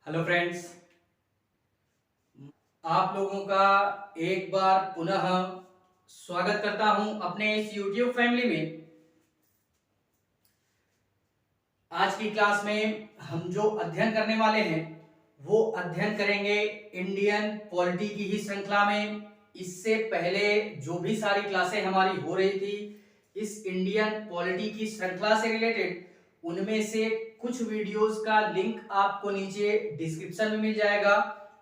Hello friends, आप लोगों का एक बार पुनः स्वागत करता हूं अपने इस YouTube फैमिली में। आज की क्लास में हम जो अध्ययन करने वाले हैं वो अध्ययन करेंगे इंडियन पॉलिटी की ही श्रृंखला में। इससे पहले जो भी सारी क्लासें हमारी हो रही थी इस इंडियन पॉलिटी की श्रृंखला से रिलेटेड, उनमें से कुछ वीडियोस का लिंक आपको नीचे डिस्क्रिप्शन में मिल जाएगा।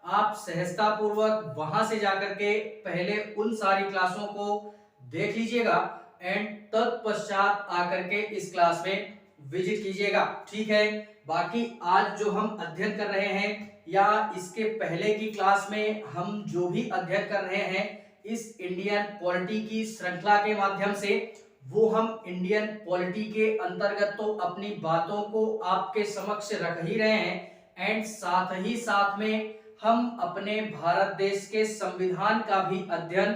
आप सहजता पूर्वक वहां से जाकर के पहले उन सारी क्लासों को देख लीजिएगा एंड तत्पश्चात आकर के इस क्लास में विजिट कीजिएगा। ठीक है, बाकी आज जो हम अध्ययन कर रहे हैं या इसके पहले की क्लास में हम जो भी अध्ययन कर रहे हैं इस इंडियन पॉलिटी की श्रृंखला के माध्यम से, वो हम इंडियन पॉलिटी के अंतर्गत तो अपनी बातों को आपके समक्ष रख ही रहे हैं एंड साथ ही साथ में हम अपने भारत देश के संविधान का भी अध्ययन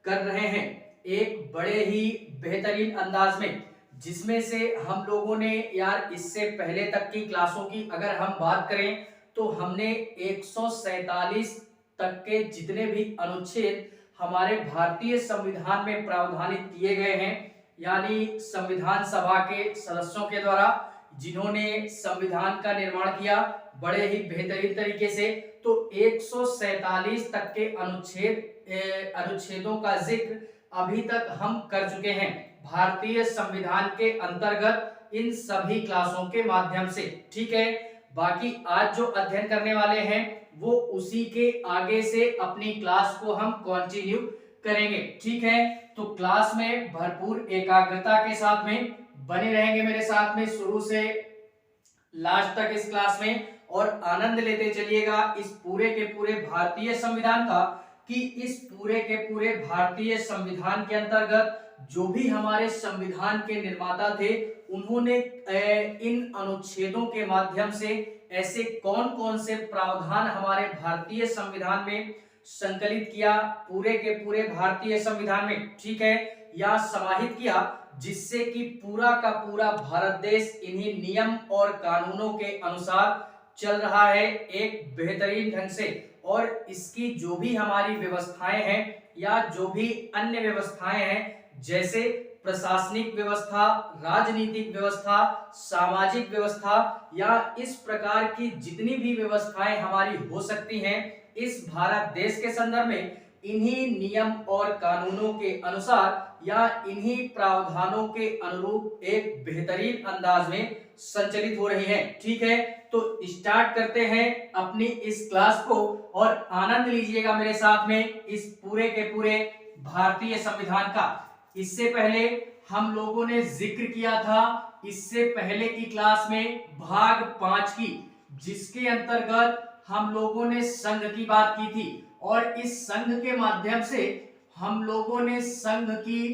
कर रहे हैं एक बड़े ही बेहतरीन अंदाज में, जिसमें से हम लोगों ने यार इससे पहले तक की क्लासों की अगर हम बात करें तो हमने 147 तक के जितने भी अनुच्छेद हमारे भारतीय संविधान में प्रावधानित किए गए हैं, यानी संविधान सभा के सदस्यों के द्वारा जिन्होंने संविधान का निर्माण किया बड़े ही बेहतरीन तरीके से, तो 147 तक के अनुच्छेदों का जिक्र अभी तक हम कर चुके हैं भारतीय संविधान के अंतर्गत इन सभी क्लासों के माध्यम से। ठीक है, बाकी आज जो अध्ययन करने वाले हैं वो उसी के आगे से अपनी क्लास को हम कंटिन्यू करेंगे। ठीक है, तो क्लास में भरपूर एकाग्रता के साथ में बने रहेंगे मेरे साथ में शुरू से लास्ट तक इस क्लास में, और आनंद लेते चलिएगा इस पूरे के पूरे भारतीय संविधान का कि इस पूरे के पूरे भारतीय संविधान के अंतर्गत जो भी हमारे संविधान के निर्माता थे उन्होंने इन अनुच्छेदों के माध्यम से ऐसे कौन कौन से प्रावधान हमारे भारतीय संविधान में संकलित किया पूरे के पूरे भारतीय संविधान में। ठीक है, या समाहित किया जिससे कि पूरा का पूरा भारत देश इन्हीं नियम और कानूनों के अनुसार चल रहा है एक बेहतरीन ढंग से, और इसकी जो भी हमारी व्यवस्थाएं हैं या जो भी अन्य व्यवस्थाएं हैं जैसे प्रशासनिक व्यवस्था, राजनीतिक व्यवस्था, सामाजिक व्यवस्था या इस प्रकार की जितनी भी व्यवस्थाएं हमारी हो सकती हैं इस भारत देश के संदर्भ में इन्हीं नियम और कानूनों के अनुसार या इन्हीं प्रावधानों के अनुरूप एक बेहतरीन अंदाज में संचालित हो रही है। ठीक है, तो स्टार्ट करते हैं अपनी इस क्लास को और आनंद लीजिएगा मेरे साथ में इस पूरे के पूरे भारतीय संविधान का। इससे पहले हम लोगों ने जिक्र किया था इससे पहले की क्लास में भाग 5 की, जिसके अंतर्गत हम लोगों ने संघ की बात की थी और इस संघ के माध्यम से हम लोगों ने संघ की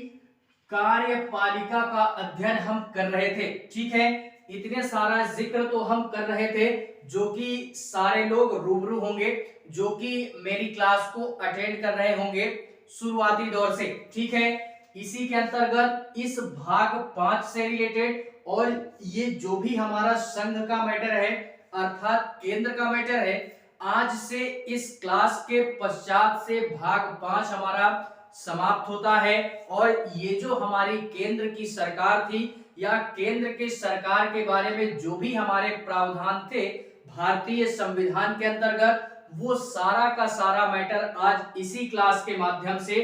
कार्यपालिका का अध्ययन हम कर रहे थे। ठीक है, इतने सारा जिक्र तो हम कर रहे थे जो कि सारे लोग रूबरू होंगे जो कि मेरी क्लास को अटेंड कर रहे होंगे शुरुआती दौर से। ठीक है, इसी के अंतर्गत इस भाग 5 से रिलेटेड और ये जो भी हमारा संघ का मैटर है अर्थात केंद्र का मैटर है, आज से इस क्लास के पश्चात से भाग 5 हमारा समाप्त होता है और ये जो हमारी केंद्र की सरकार थी या केंद्र के सरकार के बारे में जो भी हमारे प्रावधान थे भारतीय संविधान के अंतर्गत, वो सारा का सारा मैटर आज इसी क्लास के माध्यम से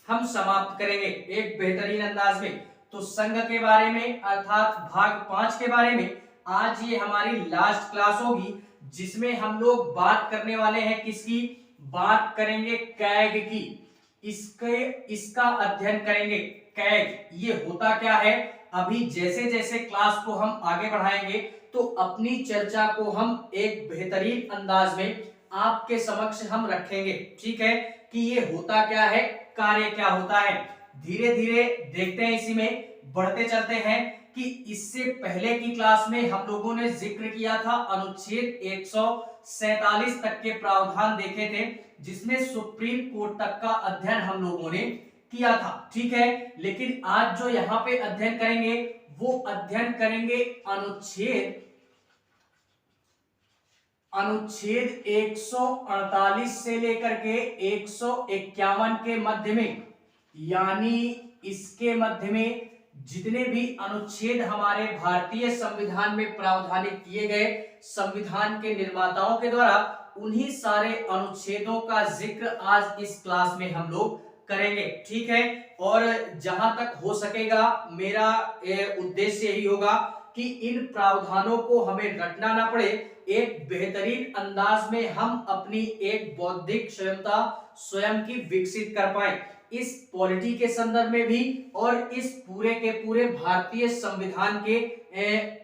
हम समाप्त करेंगे एक बेहतरीन अंदाज में। तो संघ के बारे में अर्थात भाग 5 के बारे में आज ये हमारी लास्ट क्लास होगी जिसमें हम लोग बात करने वाले हैं किसकी, बात करेंगे कैग की। इसका अध्ययन करेंगे। कैग ये होता क्या है, अभी जैसे जैसे क्लास को हम आगे बढ़ाएंगे तो अपनी चर्चा को हम एक बेहतरीन अंदाज में आपके समक्ष हम रखेंगे। ठीक है, कि ये होता क्या है, कार्य क्या होता है, धीरे धीरे देखते हैं। इसी में बढ़ते चलते हैं कि इससे पहले की क्लास में हम लोगों ने जिक्र किया था अनुच्छेद 147 तक के प्रावधान देखे थे जिसमें सुप्रीम कोर्ट तक का अध्ययन हम लोगों ने किया था। ठीक है, लेकिन आज जो यहाँ पे अध्ययन करेंगे वो अध्ययन करेंगे अनुच्छेद अनुच्छेद 148 से लेकर के 151 के मध्य में, यानी इसके मध्य में जितने भी अनुच्छेद हमारे भारतीय संविधान में प्रावधानित किए गए संविधान के निर्माताओं के द्वारा, उन्हीं सारे अनुच्छेदों का जिक्र आज इस क्लास में हम लोग करेंगे। ठीक है, और जहां तक हो सकेगा मेरा उद्देश्य यही होगा कि इन प्रावधानों को हमें रटना ना पड़े, एक बेहतरीन अंदाज में हम अपनी एक बौद्धिक क्षमता स्वयं की विकसित कर पाए, इस पॉलिटी के संदर्भ में भी और इस पूरे के पूरे भारतीय संविधान के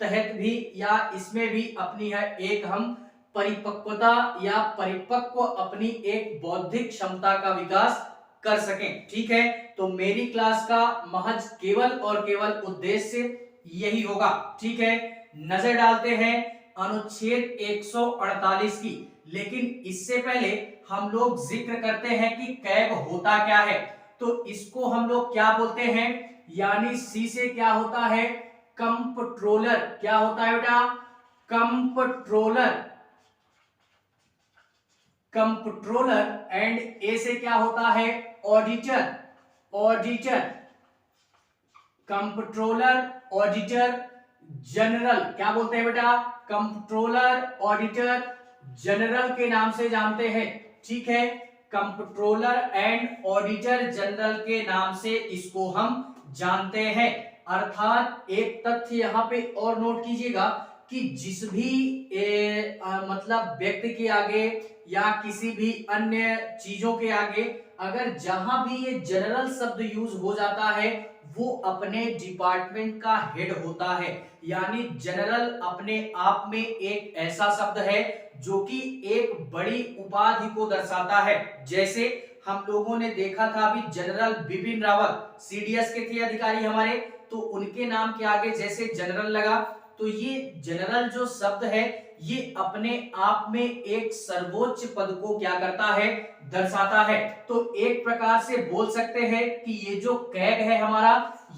तहत भी, या इसमें भी अपनी है एक हम परिपक्वता या परिपक्व अपनी एक बौद्धिक क्षमता का विकास कर सकें। ठीक है, तो मेरी क्लास का महज केवल और केवल उद्देश्य यही होगा। ठीक है, नजर डालते हैं अनुच्छेद 148 की, लेकिन इससे पहले हम लोग जिक्र करते हैं कि कैग होता क्या है। तो इसको हम लोग क्या बोलते हैं, यानी सी से क्या होता है, कंप्ट्रोलर। क्या होता है बेटा, कंप्ट्रोलर। कंप्ट्रोलर एंड ए से क्या होता है, auditor. Auditor, comptroller, auditor general. क्या बोलते हैं बेटा, कंप्ट्रोलर ऑडिटर जनरल के नाम से जानते हैं। ठीक है, कंप्ट्रोलर एंड ऑडिटर जनरल के नाम से इसको हम जानते हैं। अर्थात एक तथ्य यहां पे और नोट कीजिएगा कि जिस भी मतलब व्यक्ति के आगे या किसी भी अन्य चीजों के आगे अगर जहां भी ये जनरल शब्द यूज हो जाता है, वो अपने डिपार्टमेंट का हेड होता है। यानी जनरल अपने आप में एक ऐसा शब्द है जो कि एक बड़ी उपाधि को दर्शाता है। जैसे हम लोगों ने देखा था अभी जनरल बिपिन रावत सीडीएस के थे अधिकारी हमारे, तो उनके नाम के आगे जैसे जनरल लगा, तो ये जनरल जो शब्द है ये अपने आप में एक सर्वोच्च पद को क्या करता है, दर्शाता है। तो एक प्रकार से बोल सकते हैं कि ये जो कैग है हमारा,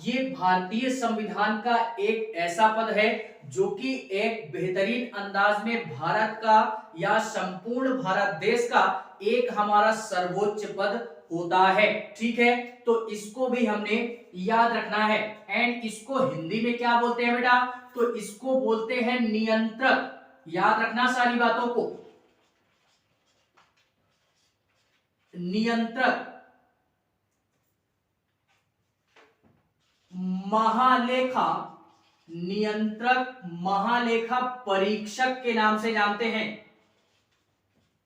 ये भारतीय संविधान का एक ऐसा पद है जो कि एक बेहतरीन अंदाज में भारत का या संपूर्ण भारत देश का एक हमारा सर्वोच्च पद होता है। ठीक है, तो इसको भी हमने याद रखना है। एंड इसको हिंदी में क्या बोलते हैं बेटा, तो इसको बोलते हैं नियंत्रक। याद रखना सारी बातों को, नियंत्रक। महालेखा, नियंत्रक महालेखा परीक्षक के नाम से जानते हैं।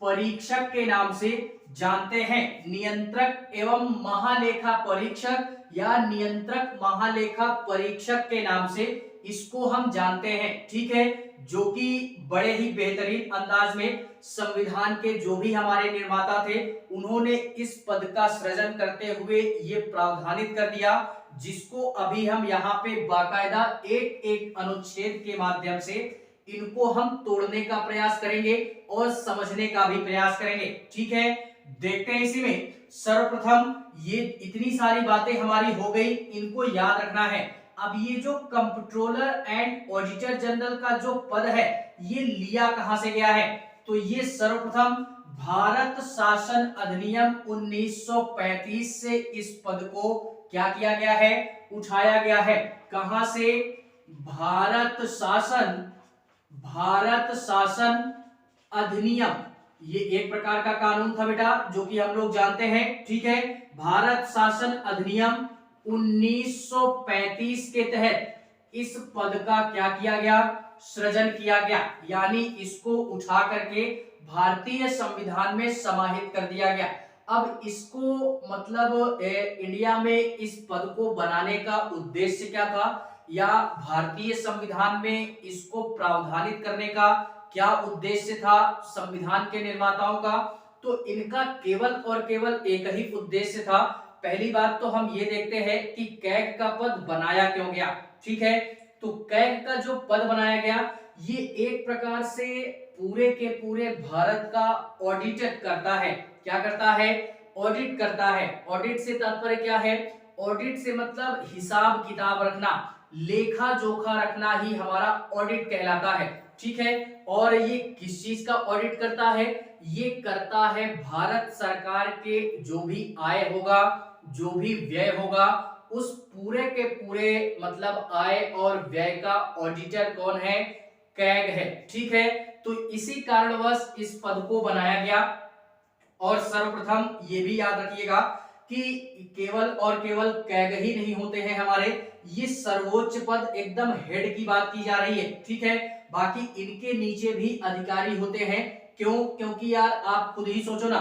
परीक्षक के नाम से जानते हैं, नियंत्रक एवं महालेखा परीक्षक या नियंत्रक महालेखा परीक्षक के नाम से इसको हम जानते हैं। ठीक है, जो कि बड़े ही बेहतरीन अंदाज में संविधान के जो भी हमारे निर्माता थे उन्होंने इस पद का सृजन करते हुए ये प्रावधानित कर दिया, जिसको अभी हम यहाँ पे बाकायदा एक एक अनुच्छेद के माध्यम से इनको हम तोड़ने का प्रयास करेंगे और समझने का भी प्रयास करेंगे। ठीक है, देखते हैं इसी में सर्वप्रथम ये इतनी सारी बातें हमारी हो गई, इनको याद रखना है। अब ये जो कंप्ट्रोलर एंड ऑडिटर जनरल का जो पद है ये लिया कहां से गया है, तो ये सर्वप्रथम भारत शासन अधिनियम 1935 से इस पद को क्या किया गया है, उठाया गया है। कहां से, भारत शासन अधिनियम, ये एक प्रकार का कानून था बेटा जो कि हम लोग जानते हैं। ठीक है, भारत शासन अधिनियम 1935 के तहत इस पद का क्या किया गया, सृजन किया गया, यानी इसको उठा करके भारतीय संविधान में समाहित कर दिया गया। अब इसको मतलब इंडिया में इस पद को बनाने का उद्देश्य क्या था, या भारतीय संविधान में इसको प्रावधानित करने का क्या उद्देश्य था संविधान के निर्माताओं का, तो इनका केवल और केवल एक ही उद्देश्य था। पहली बात तो हम ये देखते हैं कि कैग का पद बनाया क्यों गया। ठीक है, तो कैग का जो पद बनाया गया ये एक प्रकार से पूरे के पूरे भारत का ऑडिट करता है। क्या करता है, ऑडिट करता है। ऑडिट से तात्पर्य क्या है, ऑडिट से मतलब हिसाब किताब रखना, लेखा जोखा रखना ही हमारा ऑडिट कहलाता है। ठीक है। और ये किस चीज का ऑडिट करता है? ये करता है भारत सरकार के जो भी आय होगा, जो भी व्यय होगा, उस पूरे के पूरे मतलब आय और व्यय का ऑडिटर कौन है? कैग है, ठीक है। तो इसी कारणवश इस पद को बनाया गया। और सर्वप्रथम ये भी याद रखिएगा कि केवल और केवल कैग ही नहीं होते हैं हमारे, ये सर्वोच्च पद एकदम हेड की बात की जा रही है, ठीक है। बाकी इनके नीचे भी अधिकारी होते हैं। क्यों? क्योंकि यार आप खुद ही सोचो ना,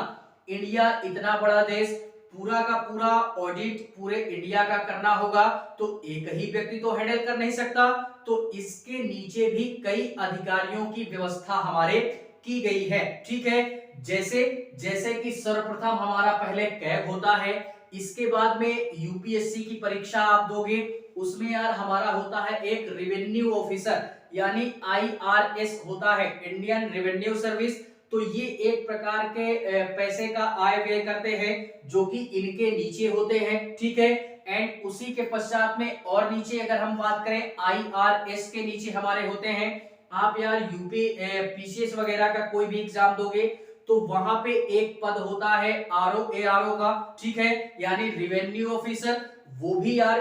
इंडिया इतना बड़ा देश, पूरा का पूरा ऑडिट पूरे इंडिया का करना होगा तो एक ही व्यक्ति तो हैंडल कर नहीं सकता, तो इसके नीचे भी कई अधिकारियों की व्यवस्था हमारे की गई है, ठीक है। जैसे जैसे कि सर्वप्रथम हमारा पहले कैग होता है, इसके बाद में यूपीएससी की परीक्षा आप दोगे, उसमें यार हमारा होता है एक रेवेन्यू ऑफिसर यानी आईआरएस होता है, इंडियन रेवेन्यू सर्विस। तो ये एक प्रकार के पैसे का आय व्यय करते हैं जो कि इनके नीचे होते हैं, ठीक है। एंड उसी के पश्चात में और नीचे अगर हम बात करें आईआरएस के नीचे हमारे होते हैं, आप यार यूपी पीसीएस वगैरह का कोई भी एग्जाम दोगे तो वहां पे एक पद होता है आरओ का, ठीक है, यानी रिवेन्यू ऑफिसर। वो भी यार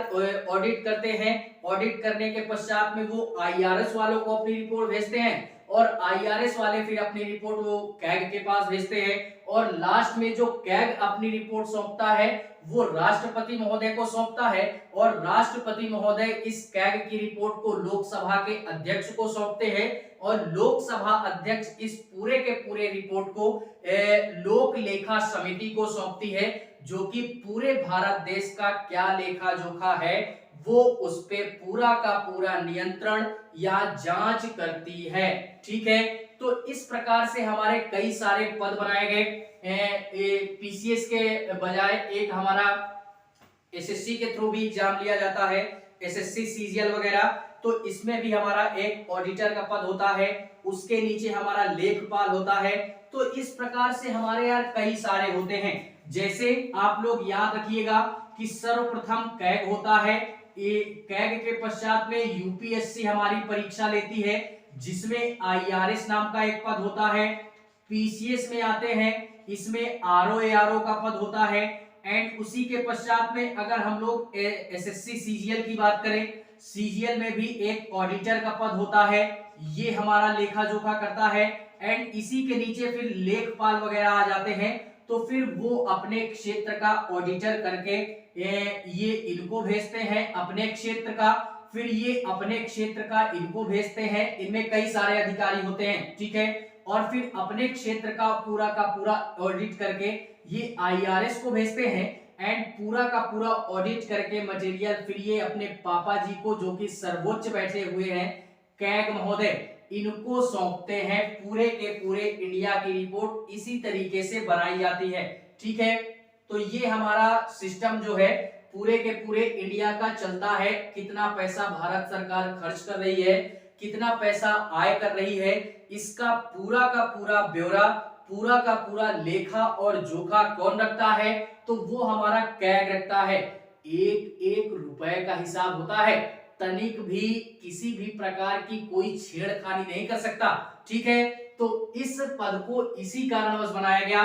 ऑडिट करते हैं। ऑडिट करने के पश्चात में वो आईआरएस वालों को अपनी रिपोर्ट भेजते हैं और आईआरएस वाले फिर अपनी रिपोर्ट वो कैग के पास भेजते हैं और लास्ट में जो कैग अपनी रिपोर्ट सौंपता है वो राष्ट्रपति महोदय को सौंपता है और राष्ट्रपति महोदय इस कैग की रिपोर्ट को लोकसभा के अध्यक्ष को सौंपते हैं और लोकसभा अध्यक्ष इस पूरे के पूरे रिपोर्ट को लोक लेखा समिति को सौंपती है जो कि पूरे भारत देश का क्या लेखा जोखा है वो उस पे पूरा का पूरा नियंत्रण या जांच करती है, ठीक है। तो इस प्रकार से हमारे कई सारे पद बनाए गए। पीसीएस के बजाय एक हमारा एसएससी के थ्रू भी एग्जाम लिया जाता है, एसएससी सीजीएल वगैरह, तो इसमें भी हमारा एक ऑडिटर का पद होता है, उसके नीचे हमारा लेखपाल होता है। तो इस प्रकार से हमारे यार कई सारे होते हैं। जैसे आप लोग याद रखिएगा कि सर्वप्रथम कैग होता है, कैग के पश्चात में यूपीएससी हमारी परीक्षा लेती है जिसमें आईआरएस नाम का एक पद होता है। पीसीएस में आते हैं, इसमें आरओ का पद होता है। एंड उसी के पश्चात में अगर हम लोग एसएससी सीजीएल की बात करें, सीजीएल में भी एक ऑडिटर का पद होता है, ये हमारा लेखा जोखा करता है। एंड इसी के नीचे फिर लेखपाल वगैरह आ जाते हैं, तो फिर वो अपने क्षेत्र का ऑडिटर करके ये इनको भेजते हैं अपने क्षेत्र का, फिर ये अपने क्षेत्र का इनको भेजते हैं, इनमें कई सारे अधिकारी होते हैं, ठीक है। और फिर अपने क्षेत्र का पूरा ऑडिट करके ये आईआरएस को भेजते हैं एंड पूरा का पूरा ऑडिट करके मटेरियल फिर ये अपने पापा जी को जो कि सर्वोच्च बैठे हुए हैं कैग महोदय, इनको सौंपते हैं। पूरे के पूरे इंडिया की रिपोर्ट इसी तरीके से बनाई जाती है, ठीक है। तो ये हमारा सिस्टम जो है पूरे के पूरे इंडिया का चलता है, कितना पैसा भारत सरकार खर्च कर रही है, कितना पैसा आय कर रही है, इसका पूरा का पूरा ब्यौरा, पूरा का पूरा लेखा और जोखा कौन रखता है? तो वो हमारा कैग रखता है। एक एक रुपए का हिसाब होता है, तनिक भी किसी भी प्रकार की कोई छेड़खानी नहीं कर सकता, ठीक है। तो इस पद को इसी कारणवश बनाया गया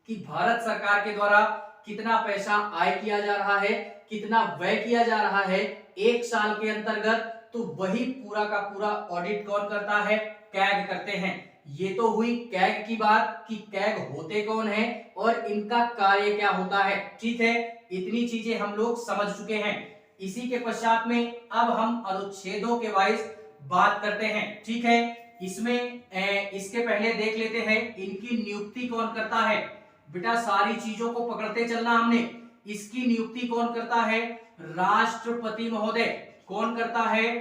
कि भारत सरकार के द्वारा कितना पैसा आय किया जा रहा है, कितना व्यय किया जा रहा है एक साल के अंतर्गत, तो वही पूरा का पूरा ऑडिट कौन करता है? कैग करते हैं। ये तो हुई कैग की बात कि कैग होते कौन है और इनका कार्य क्या होता है, ठीक है। इतनी चीजें हम लोग समझ चुके हैं। इसी के पश्चात में अब हम अनुच्छेदों के वाइज बात करते हैं, ठीक है। इसमें इसके पहले देख लेते हैं इनकी नियुक्ति कौन करता है। बेटा सारी चीजों को पकड़ते चलना हमने। इसकी नियुक्ति कौन करता है? राष्ट्रपति महोदय। कौन करता है?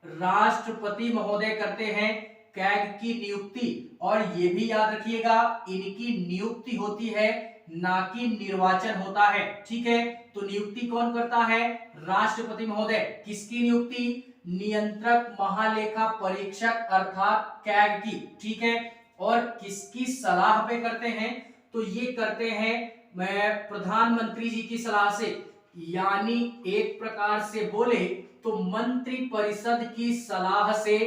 राष्ट्रपति महोदय करते हैं कैग की नियुक्ति। और ये भी याद रखिएगा इनकी नियुक्ति होती है ना कि निर्वाचन होता है, ठीक है। तो नियुक्ति कौन करता है? राष्ट्रपति महोदय। किसकी नियुक्ति? नियंत्रक महालेखा परीक्षक अर्थात कैग की, ठीक है। और किसकी सलाह पे करते हैं? तो ये करते हैं प्रधानमंत्री जी की सलाह से, यानी एक प्रकार से बोले तो मंत्री परिषद की सलाह से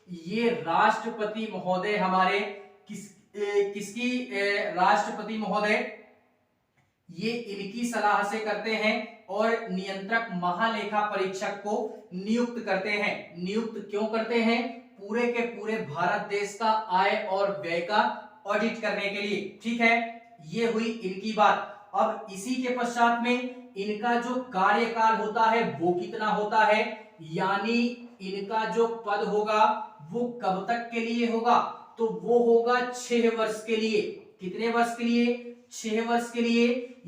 ये राष्ट्रपति महोदय हमारे किसकी राष्ट्रपति महोदय ये इनकी सलाह से करते हैं और नियंत्रक महालेखा परीक्षक को नियुक्त करते हैं। नियुक्त क्यों करते हैं? पूरे के पूरे भारत देश का आय और व्यय का ऑडिट करने के लिए। ठीक है, ये हुई इनकी बात। अब इसी के पश्चात में इनका जो कार्यकाल होता है वो कितना होता है, यानी इनका जो पद होगा वो कब तक के लिए होगा, तो वो होगा 6 वर्ष के लिए। कितने वर्ष के लिए? 6 वर्ष के लिए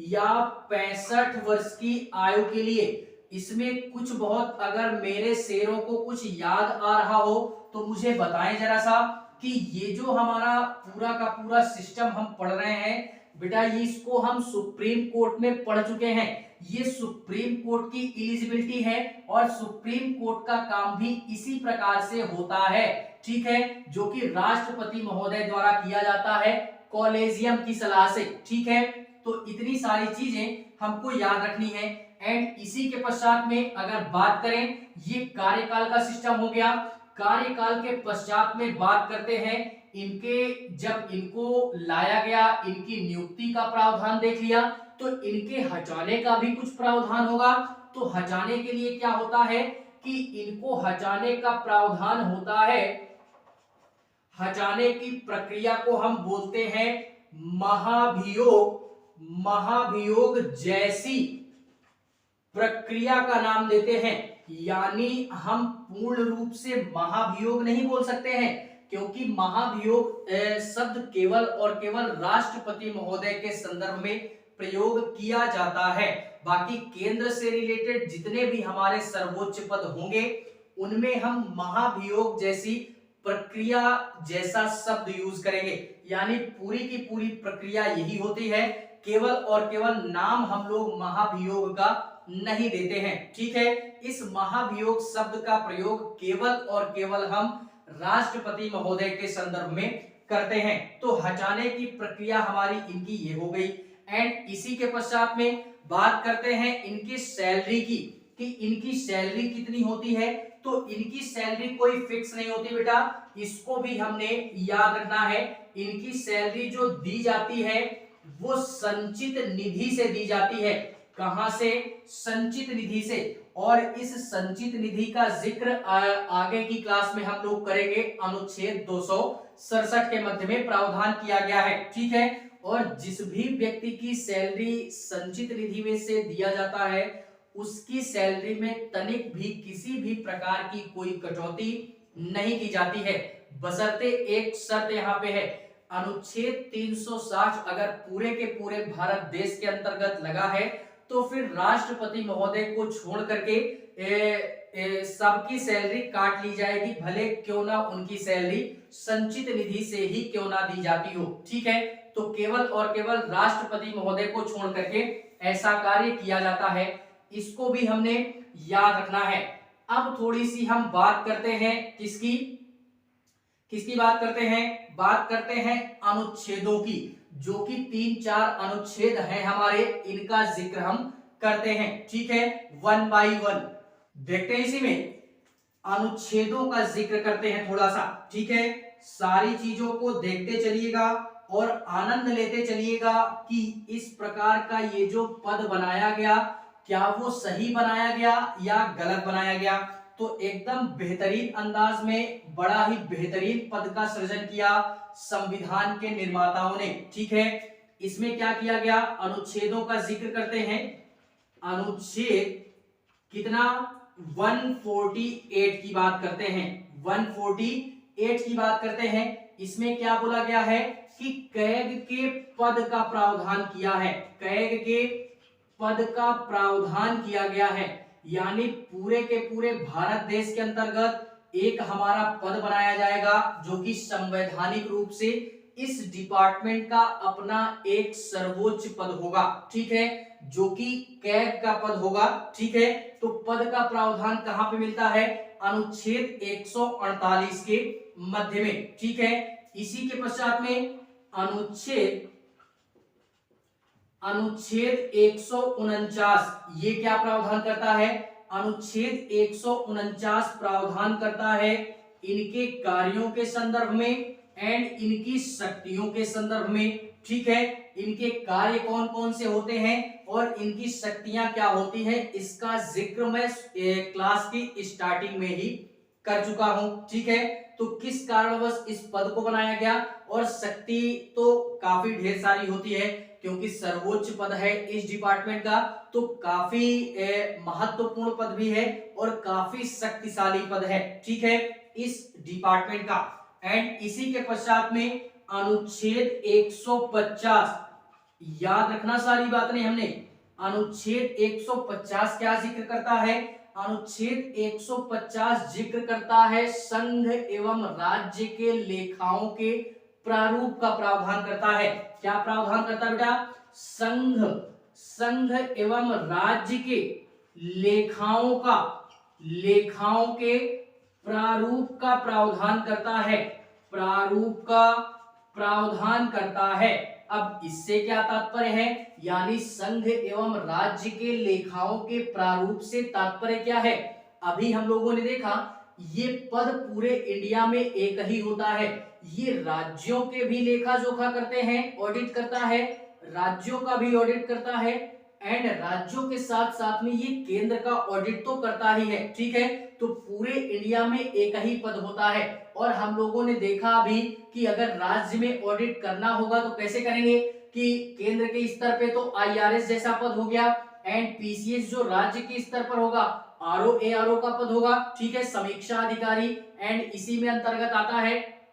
या 65 वर्ष की आयु के लिए। इसमें कुछ बहुत अगर मेरे शेरों को कुछ याद आ रहा हो तो मुझे बताएं जरा सा कि ये जो हमारा पूरा का पूरा सिस्टम हम पढ़ रहे हैं बेटा, इसको हम सुप्रीम कोर्ट में पढ़ चुके हैं। ये सुप्रीम कोर्ट की एलिजिबिलिटी है और सुप्रीम कोर्ट का काम भी इसी प्रकार से होता है। ठीक है, जो कि राष्ट्रपति महोदय द्वारा किया जाता है कॉलेजियम की सलाह से। ठीक है, तो इतनी सारी चीजें हमको याद रखनी है। एंड इसी के पश्चात में अगर बात करें, ये कार्यकाल का सिस्टम हो गया। कार्यकाल के पश्चात में बात करते हैं इनके, जब इनको लाया गया, इनकी नियुक्ति का प्रावधान देख लिया, तो इनके हटाने का भी कुछ प्रावधान होगा। तो हटाने के लिए क्या होता है कि इनको हटाने का प्रावधान होता है, हटाने की प्रक्रिया को हम बोलते हैं महाभियोग। महाभियोग जैसी प्रक्रिया का नाम देते हैं, यानी हम पूर्ण रूप से महाभियोग नहीं बोल सकते हैं, क्योंकि महाभियोग शब्द केवल और केवल राष्ट्रपति महोदय के संदर्भ में प्रयोग किया जाता है। बाकी केंद्र से रिलेटेड जितने भी हमारे सर्वोच्च पद होंगे उनमें हम महाभियोग जैसी प्रक्रिया जैसा शब्द यूज करेंगे, यानी पूरी की पूरी प्रक्रिया यही होती है, केवल और केवल नाम हम लोग महाभियोग का नहीं देते हैं। ठीक है, इस महाभियोग शब्द का प्रयोग केवल और केवल हम राष्ट्रपति महोदय के संदर्भ में करते हैं। तो हटाने की प्रक्रिया हमारी इनकी ये हो गई। एंड इसी के पश्चात में बात करते हैं इनकी सैलरी की, कि इनकी सैलरी कितनी होती है। तो इनकी सैलरी कोई फिक्स नहीं होती बेटा, इसको भी हमने याद रखना है। इनकी सैलरी जो दी जाती है वो संचित निधि से दी जाती है। कहां से? संचित निधि से। और इस संचित निधि का जिक्र आगे की क्लास में हम लोग करेंगे। अनुच्छेद 267 के मध्य में प्रावधान किया गया है। ठीक है, और जिस भी व्यक्ति की सैलरी संचित निधि में से दिया जाता है उसकी सैलरी में तनिक भी किसी भी प्रकार की कोई कटौती नहीं की जाती है, बशर्ते एक शर्त यहाँ पे है, अनुच्छेद 360 अगर पूरे के पूरे भारत देश के अंतर्गत लगा है तो फिर राष्ट्रपति महोदय को छोड़ करके सबकी सैलरी काट ली जाएगी, भले क्यों ना उनकी सैलरी संचित निधि से ही क्यों ना दी जाती हो। ठीक है, तो केवल और केवल राष्ट्रपति महोदय को छोड़ करके ऐसा कार्य किया जाता है, इसको भी हमने याद रखना है। अब थोड़ी सी हम बात करते हैं किसकी बात करते हैं? बात करते हैं अनुच्छेदों की, जो कि 3-4 अनुच्छेद हैं हमारे, इनका जिक्र हम करते हैं। ठीक है, 1 by 1 देखते हैं। इसी में अनुच्छेदों का जिक्र करते हैं थोड़ा सा। ठीक है, सारी चीजों को देखते चलिएगा और आनंद लेते चलिएगा कि इस प्रकार का ये जो पद बनाया गया क्या वो सही बनाया गया या गलत बनाया गया। तो एकदम बेहतरीन अंदाज में बड़ा ही बेहतरीन पद का सृजन किया संविधान के निर्माताओं ने। ठीक है, इसमें क्या किया गया? अनुच्छेदों का जिक्र करते हैं। अनुच्छेद कितना? 148 की बात करते हैं। 148 की बात करते हैं। इसमें क्या बोला गया है कि कैग के पद का प्रावधान किया है। कैग के पद का प्रावधान किया गया है, यानी पूरे के पूरे भारत देश के अंतर्गत एक हमारा पद बनाया जाएगा जो कि संवैधानिक रूप से इस डिपार्टमेंट का अपना एक सर्वोच्च पद होगा। ठीक है, जो कि कैग का पद होगा। ठीक है, तो पद का प्रावधान कहां पे मिलता है? अनुच्छेद 148 के मध्य में। ठीक है, इसी के पश्चात में अनुच्छेद 149 ये क्या प्रावधान करता है? अनुच्छेद 149 प्रावधान करता है इनके कार्यों के संदर्भ में एंड इनकी शक्तियों के संदर्भ में। ठीक है, इनके कार्य कौन कौन से होते हैं और इनकी शक्तियां क्या होती है, इसका जिक्र मैं क्लास की स्टार्टिंग में ही कर चुका हूं। ठीक है, तो किस कारणवश इस पद को बनाया गया, और शक्ति तो काफी ढेर सारी होती है क्योंकि सर्वोच्च पद है इस डिपार्टमेंट का, तो काफी महत्वपूर्ण पद भी है और काफी शक्तिशाली पद है। ठीक है, इस डिपार्टमेंट का। एंड इसी के पश्चात में अनुच्छेद 150, याद रखना सारी बातें हमने। अनुच्छेद 150 क्या जिक्र करता है, अनुच्छेद 150 जिक्र करता है संघ एवं राज्य के लेखाओं के प्रारूप का प्रावधान करता है। क्या प्रावधान करता है बेटा, संघ एवं राज्य के लेखाओं के प्रारूप का प्रावधान करता है, प्रारूप का प्रावधान करता है। अब इससे क्या तात्पर्य है, यानी संघ एवं राज्य के लेखाओं के प्रारूप से तात्पर्य क्या है। अभी हम लोगों ने देखा ये पद पूरे इंडिया में एक ही होता है, ये राज्यों के भी लेखा जोखा करते हैं, ऑडिट करता है, राज्यों का भी ऑडिट करता है, एंड राज्यों के साथ साथ में ये केंद्र का ऑडिट तो करता ही है। ठीक है, तो पूरे इंडिया में एक ही पद होता है। और हम लोगों ने देखा अभी कि अगर राज्य में ऑडिट करना होगा तो कैसे करेंगे, कि केंद्र के स्तर पे तो आईआरएस जैसा पद हो गया, एंड पीसीएस जो राज्य के स्तर पर होगा आरओ एआरओ का पद होगा। ठीक है, समीक्षा अधिकारी, एंड इसी में अंतर्गत आता है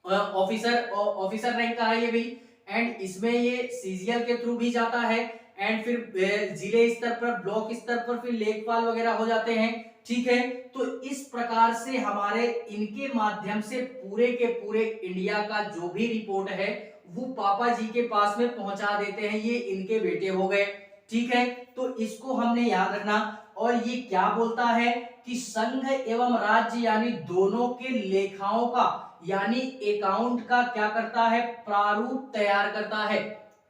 ऑफिसर रैंक का है ये भी, एंड इसमें ये सीजीएल के थ्रू भी जाता है, एंड फिर जिले स्तर पर, ब्लॉक स्तर पर फिर लेखपाल वगैरह हो जाते हैं। ठीक है, तो इस प्रकार से हमारे इनके माध्यम से पूरे के पूरे इंडिया का जो भी रिपोर्ट है वो पापा जी के पास में पहुंचा देते हैं, ये इनके बेटे हो गए। ठीक है, तो इसको हमने याद रखना। और ये क्या बोलता है कि संघ एवं राज्य यानी दोनों के लेखाओं का यानी अकाउंट का क्या करता है, प्रारूप तैयार करता है।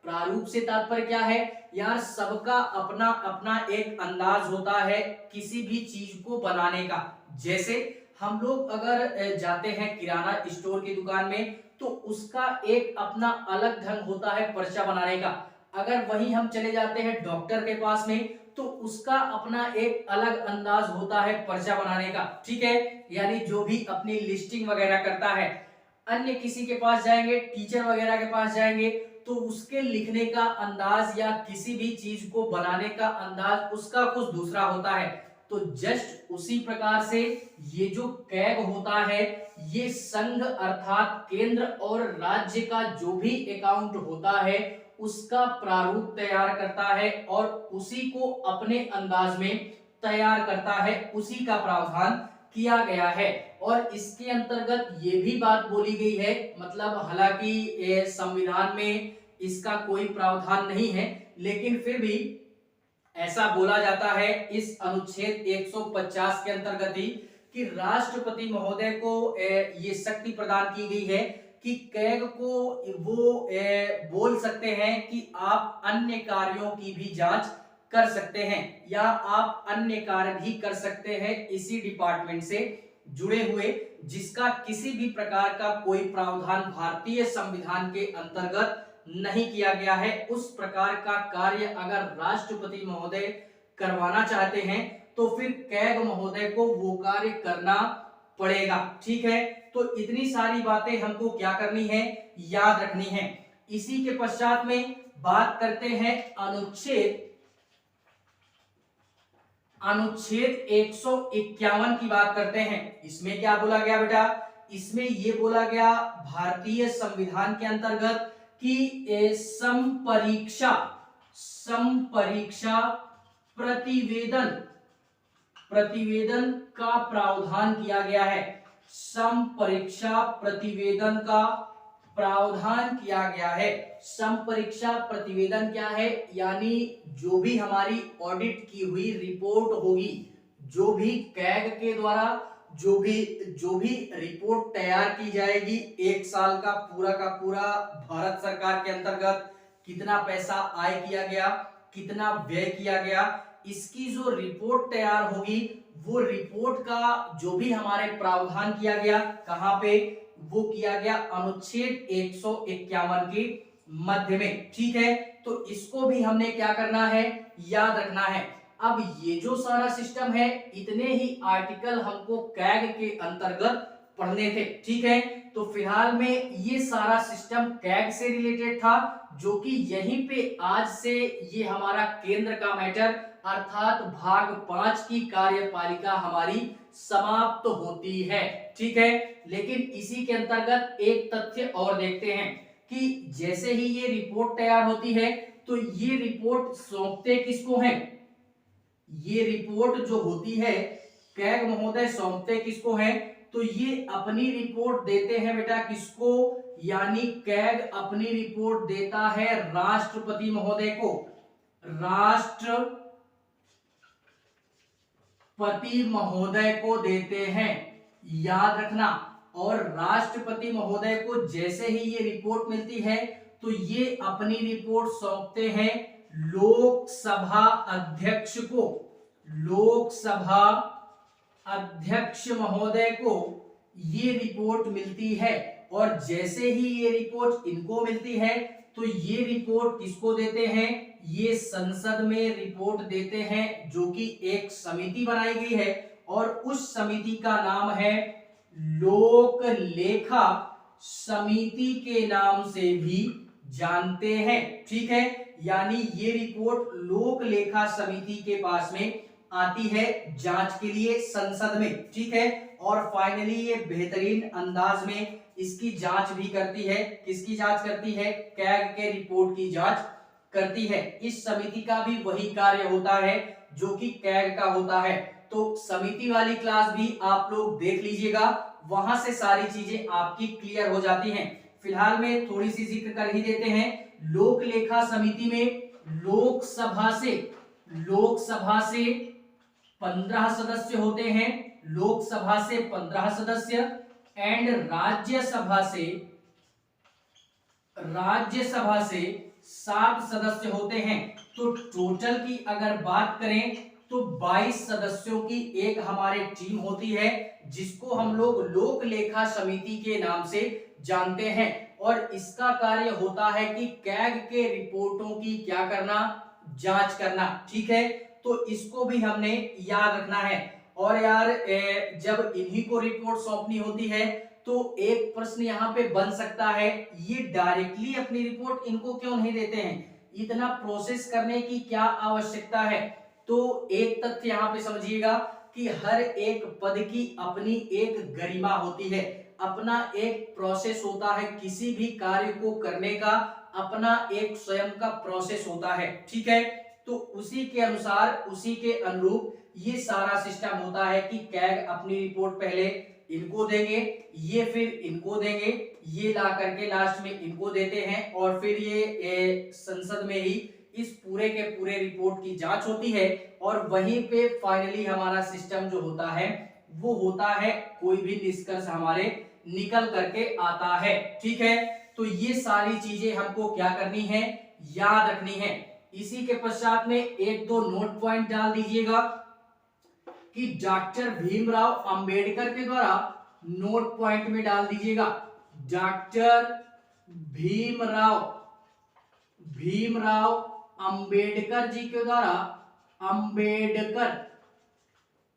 प्रारूप से तात्पर्य क्या है यार, सबका अपना अपना एक अंदाज होता है किसी भी चीज को बनाने का। जैसे हम लोग अगर जाते हैं किराना स्टोर की दुकान में तो उसका एक अपना अलग ढंग होता है पर्चा बनाने का। अगर वहीं हम चले जाते हैं डॉक्टर के पास में तो उसका अपना एक अलग अंदाज होता है पर्चा बनाने का। ठीक है, यानी जो भी अपनी लिस्टिंग वगैरह करता है। अन्य किसी के पास जाएंगे, टीचर वगैरह के पास जाएंगे तो उसके लिखने का अंदाज या किसी भी चीज को बनाने का अंदाज उसका कुछ दूसरा होता है। तो जस्ट उसी प्रकार से ये जो कैग होता है ये संघ अर्थात केंद्र और राज्य का जो भी अकाउंट होता है उसका प्रारूप तैयार करता है और उसी को अपने अंदाज में तैयार करता है, उसी का प्रावधान किया गया है। और इसके अंतर्गत ये भी बात बोली गई है, मतलब हालांकि संविधान में इसका कोई प्रावधान नहीं है लेकिन फिर भी ऐसा बोला जाता है इस अनुच्छेद 150 के अंतर्गत ही कि राष्ट्रपति महोदय को ये शक्ति प्रदान की गई है कि कैग को वो बोल सकते हैं कि आप अन्य कार्यों की भी जांच कर सकते हैं या आप अन्य कार्य भी कर सकते हैं इसी डिपार्टमेंट से जुड़े हुए जिसका किसी भी प्रकार का कोई प्रावधान भारतीय संविधान के अंतर्गत नहीं किया गया है। उस प्रकार का कार्य अगर राष्ट्रपति महोदय करवाना चाहते हैं तो फिर कैग महोदय को वो कार्य करना पड़ेगा। ठीक है, तो इतनी सारी बातें हमको क्या करनी है, याद रखनी है। इसी के पश्चात में बात करते हैं अनुच्छेद 151 की बात करते हैं। इसमें क्या बोला गया बेटा, इसमें ये बोला गया भारतीय संविधान के अंतर्गत कि संपरीक्षा प्रतिवेदन का प्रावधान किया गया है। संपरीक्षा प्रतिवेदन का प्रावधान किया गया है। संपरीक्षा प्रतिवेदन क्या है, यानी जो भी हमारी ऑडिट की हुई रिपोर्ट होगी, जो भी कैग के द्वारा जो भी रिपोर्ट तैयार की जाएगी, एक साल का पूरा भारत सरकार के अंतर्गत कितना पैसा आय किया गया, कितना व्यय किया गया, इसकी जो रिपोर्ट तैयार होगी वो रिपोर्ट का जो भी हमारे प्रावधान किया गया कहां पे, वो किया गया अनुच्छेद 151 के मध्य में। ठीक है, तो इसको भी हमने क्या करना है, याद रखना है। अब ये जो सारा सिस्टम है, इतने ही आर्टिकल हमको कैग के अंतर्गत पढ़ने थे। ठीक है, तो फिलहाल में ये सारा सिस्टम कैग से रिलेटेड था, जो कि यहीं पे आज से ये हमारा केंद्र का मैटर अर्थात भाग 5 की कार्यपालिका हमारी समाप्त होती है। ठीक है, लेकिन इसी के अंतर्गत एक तथ्य और देखते हैं कि जैसे ही ये रिपोर्ट तैयार होती है तो ये रिपोर्ट सौंपते किसको हैं, ये रिपोर्ट जो होती है कैग महोदय सौंपते किसको हैं, तो ये अपनी रिपोर्ट देते हैं बेटा किसको, यानी कैग अपनी रिपोर्ट देता है राष्ट्रपति महोदय को, राष्ट्रपति महोदय को देते हैं, याद रखना। और राष्ट्रपति महोदय को जैसे ही ये रिपोर्ट मिलती है तो ये अपनी रिपोर्ट सौंपते हैं लोकसभा अध्यक्ष को, लोकसभा अध्यक्ष महोदय को ये रिपोर्ट मिलती है। और जैसे ही ये रिपोर्ट इनको मिलती है तो ये रिपोर्ट किसको देते हैं, ये संसद में रिपोर्ट देते हैं, जो कि एक समिति बनाई गई है और उस समिति का नाम है लोक लेखा समिति के नाम से भी जानते हैं। ठीक है, यानी ये रिपोर्ट लोक लेखा समिति के पास में आती है जांच के लिए संसद में। ठीक है, और फाइनली ये बेहतरीन अंदाज में इसकी जांच भी करती है, किसकी जांच करती है, कैग के रिपोर्ट की जांच करती है। इस समिति का भी वही कार्य होता है जो कि कैग का होता है। तो समिति वाली क्लास भी आप लोग देख लीजिएगा, वहां से सारी चीजें आपकी क्लियर हो जाती हैं। फिलहाल में थोड़ी सी जिक्र कर ही देते हैं। लोक लेखा समिति में लोकसभा से 15 सदस्य होते हैं, लोकसभा से 15 सदस्य एंड राज्यसभा से 7 सदस्य होते हैं। तो टोटल की अगर बात करें तो 22 सदस्यों की एक हमारी टीम होती है, जिसको हम लोग लोक लेखा समिति के नाम से जानते हैं। और इसका कार्य होता है कि कैग के रिपोर्टों की क्या करना, जांच करना। ठीक है, तो इसको भी हमने याद रखना है। और यार जब इन्हीं को रिपोर्ट सौंपनी होती है तो एक प्रश्न यहाँ पे बन सकता है, ये डायरेक्टली अपनी रिपोर्ट इनको क्यों नहीं देते हैं, इतना प्रोसेस करने की क्या आवश्यकता है। तो एक तथ्य यहाँ पे समझिएगा कि हर एक पद की अपनी एक गरिमा होती है, अपना एक प्रोसेस होता है, किसी भी कार्य को करने का अपना एक स्वयं का प्रोसेस होता है। ठीक है, तो उसी के अनुसार, उसी के अनुरूप ये सारा सिस्टम होता है कि कैग अपनी रिपोर्ट पहले इनको देंगे, ये फिर इनको देंगे, ये ला करके लास्ट में इनको देते हैं, और फिर ये संसद में ही इस पूरे के पूरे रिपोर्ट की जांच होती है। और वहीं पे फाइनली हमारा सिस्टम जो होता है वो होता है, कोई भी निष्कर्ष हमारे निकल करके आता है। ठीक है, तो ये सारी चीजें हमको क्या करनी है, याद रखनी है। इसी के पश्चात में एक दो नोट पॉइंट डाल दीजिएगा कि डॉक्टर भीमराव अंबेडकर के द्वारा, नोट पॉइंट में डाल दीजिएगा डॉक्टर भीमराव अंबेडकर जी के द्वारा,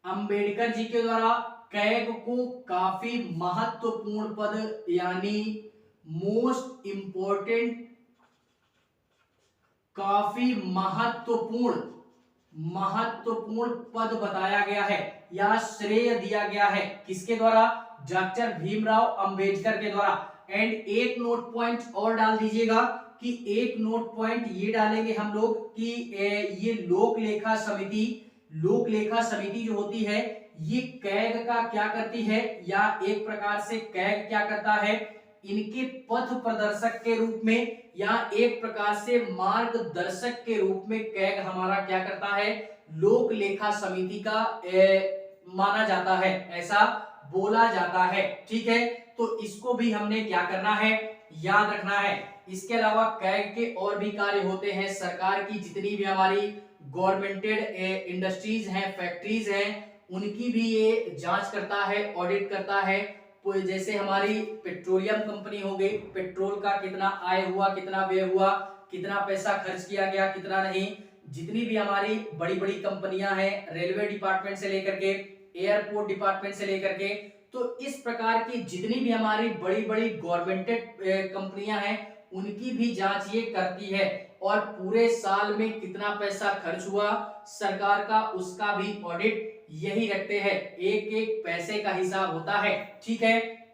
अंबेडकर जी के द्वारा कैग को काफी महत्वपूर्ण पद यानी मोस्ट इंपोर्टेंट, काफी महत्वपूर्ण पद बताया गया है या श्रेय दिया गया है, किसके द्वारा, डॉक्टर भीमराव अंबेडकर के द्वारा। एंड एक नोट पॉइंट और डाल दीजिएगा कि एक नोट पॉइंट ये डालेंगे हम लोग कि ये लोक लेखा समिति जो होती है ये कैग का क्या करती है, या एक प्रकार से कैग क्या करता है, इनके पथ प्रदर्शक के रूप में या एक प्रकार से मार्गदर्शक के रूप में कैग हमारा क्या करता है, लोक लेखा समिति का माना जाता है, ऐसा बोला जाता है। ठीक है, तो इसको भी हमने क्या करना है, याद रखना है। इसके अलावा कैग के और भी कार्य होते हैं, सरकार की जितनी भी हमारी गवर्नमेंटेड इंडस्ट्रीज हैं, फैक्ट्रीज हैं, उनकी भी ये जांच करता है, ऑडिट करता है। जैसे हमारी पेट्रोलियम कंपनी हो गई, पेट्रोल का कितना आय हुआ, कितना व्यय हुआ, कितना पैसा खर्च किया गया, कितना नहीं। जितनी भी हमारी बड़ी बड़ी कंपनियां हैं, रेलवे डिपार्टमेंट से लेकर के एयरपोर्ट डिपार्टमेंट से लेकर के, तो इस प्रकार की जितनी भी हमारी बड़ी बड़ी गवर्नमेंटेड कंपनियां हैं, उनकी भी जांच ये करती है। और पूरे साल में कितना पैसा खर्च हुआ सरकार का, उसका भी ऑडिट यही रखते हैं। एक एक पैसे का हिसाब होता है, ठीक है।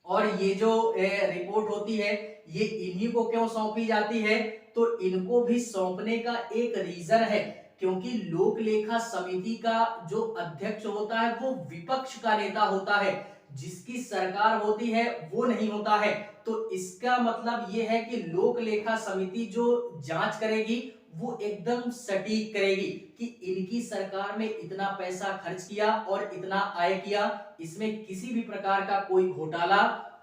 और ये जो रिपोर्ट होती है, ये इन्हीं को क्यों सौंपी जाती है? तो इनको भी सौंपने का एक रीजन है, क्योंकि लोक लेखा समिति का जो अध्यक्ष होता है वो विपक्ष का नेता होता है, जिसकी सरकार होती है वो नहीं होता है। तो इसका मतलब ये है कि लोक लेखा समिति जो जांच करेगी वो एकदम सटीक करेगी कि इनकी सरकार में इतना पैसा खर्च किया और इतना आय किया, इसमें किसी भी प्रकार का कोई घोटाला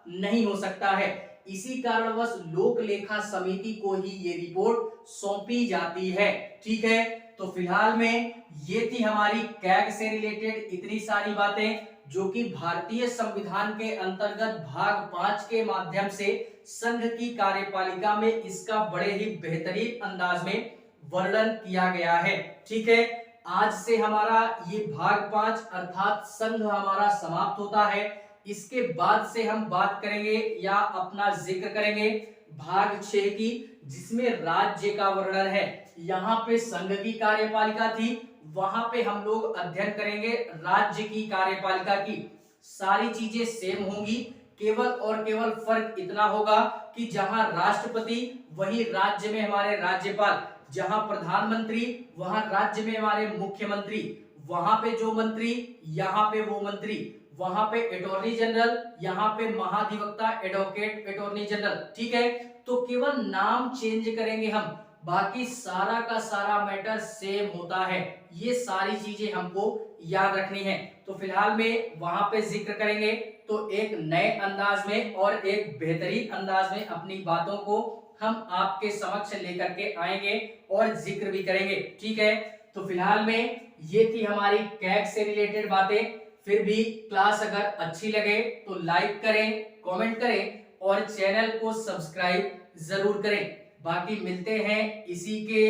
नहीं हो सकता है। इसी कारणवश लोक लेखा समिति को ही ये रिपोर्ट सौंपी जाती है, ठीक है। तो फिलहाल में ये थी हमारी कैग से रिलेटेड इतनी सारी बातें, जो कि भारतीय संविधान के अंतर्गत भाग 5 के माध्यम से संघ की कार्यपालिका में इसका बड़े ही बेहतरीन अंदाज में वर्णन किया गया है, ठीक है। आज से हमारा ये भाग 5 अर्थात संघ हमारा समाप्त होता है। इसके बाद से हम बात करेंगे या अपना जिक्र करेंगे भाग 6 की, जिसमें राज्य का वर्णन है। यहाँ पे संघ की कार्यपालिका थी, वहां पे हम लोग अध्ययन करेंगे राज्य की कार्यपालिका की। सारी चीजें सेम होंगी, केवल और केवल फर्क इतना होगा कि जहां राष्ट्रपति वहीं राज्य में हमारे राज्यपाल, जहां प्रधानमंत्री वहां राज्य में हमारे मुख्यमंत्री, वहां पे जो मंत्री यहाँ पे वो मंत्री, वहां पे अटॉर्नी जनरल यहाँ पे महाधिवक्ता एडवोकेट अटॉर्नी जनरल, ठीक है। तो केवल नाम चेंज करेंगे हम, बाकी सारा का सारा मैटर सेम होता है। ये सारी चीजें हमको याद रखनी है। तो फिलहाल में वहां पे जिक्र करेंगे, तो एक नए अंदाज में और एक बेहतरीन अंदाज में अपनी बातों को हम आपके समक्ष लेकर के आएंगे और जिक्र भी करेंगे, ठीक है। तो फिलहाल में ये थी हमारी कैग से रिलेटेड बातें। फिर भी क्लास अगर अच्छी लगे तो लाइक करें, कमेंट करें और चैनल को सब्सक्राइब जरूर करें। बाकी मिलते हैं इसी के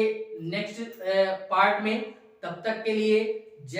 नेक्स्ट पार्ट में, तब तक के लिए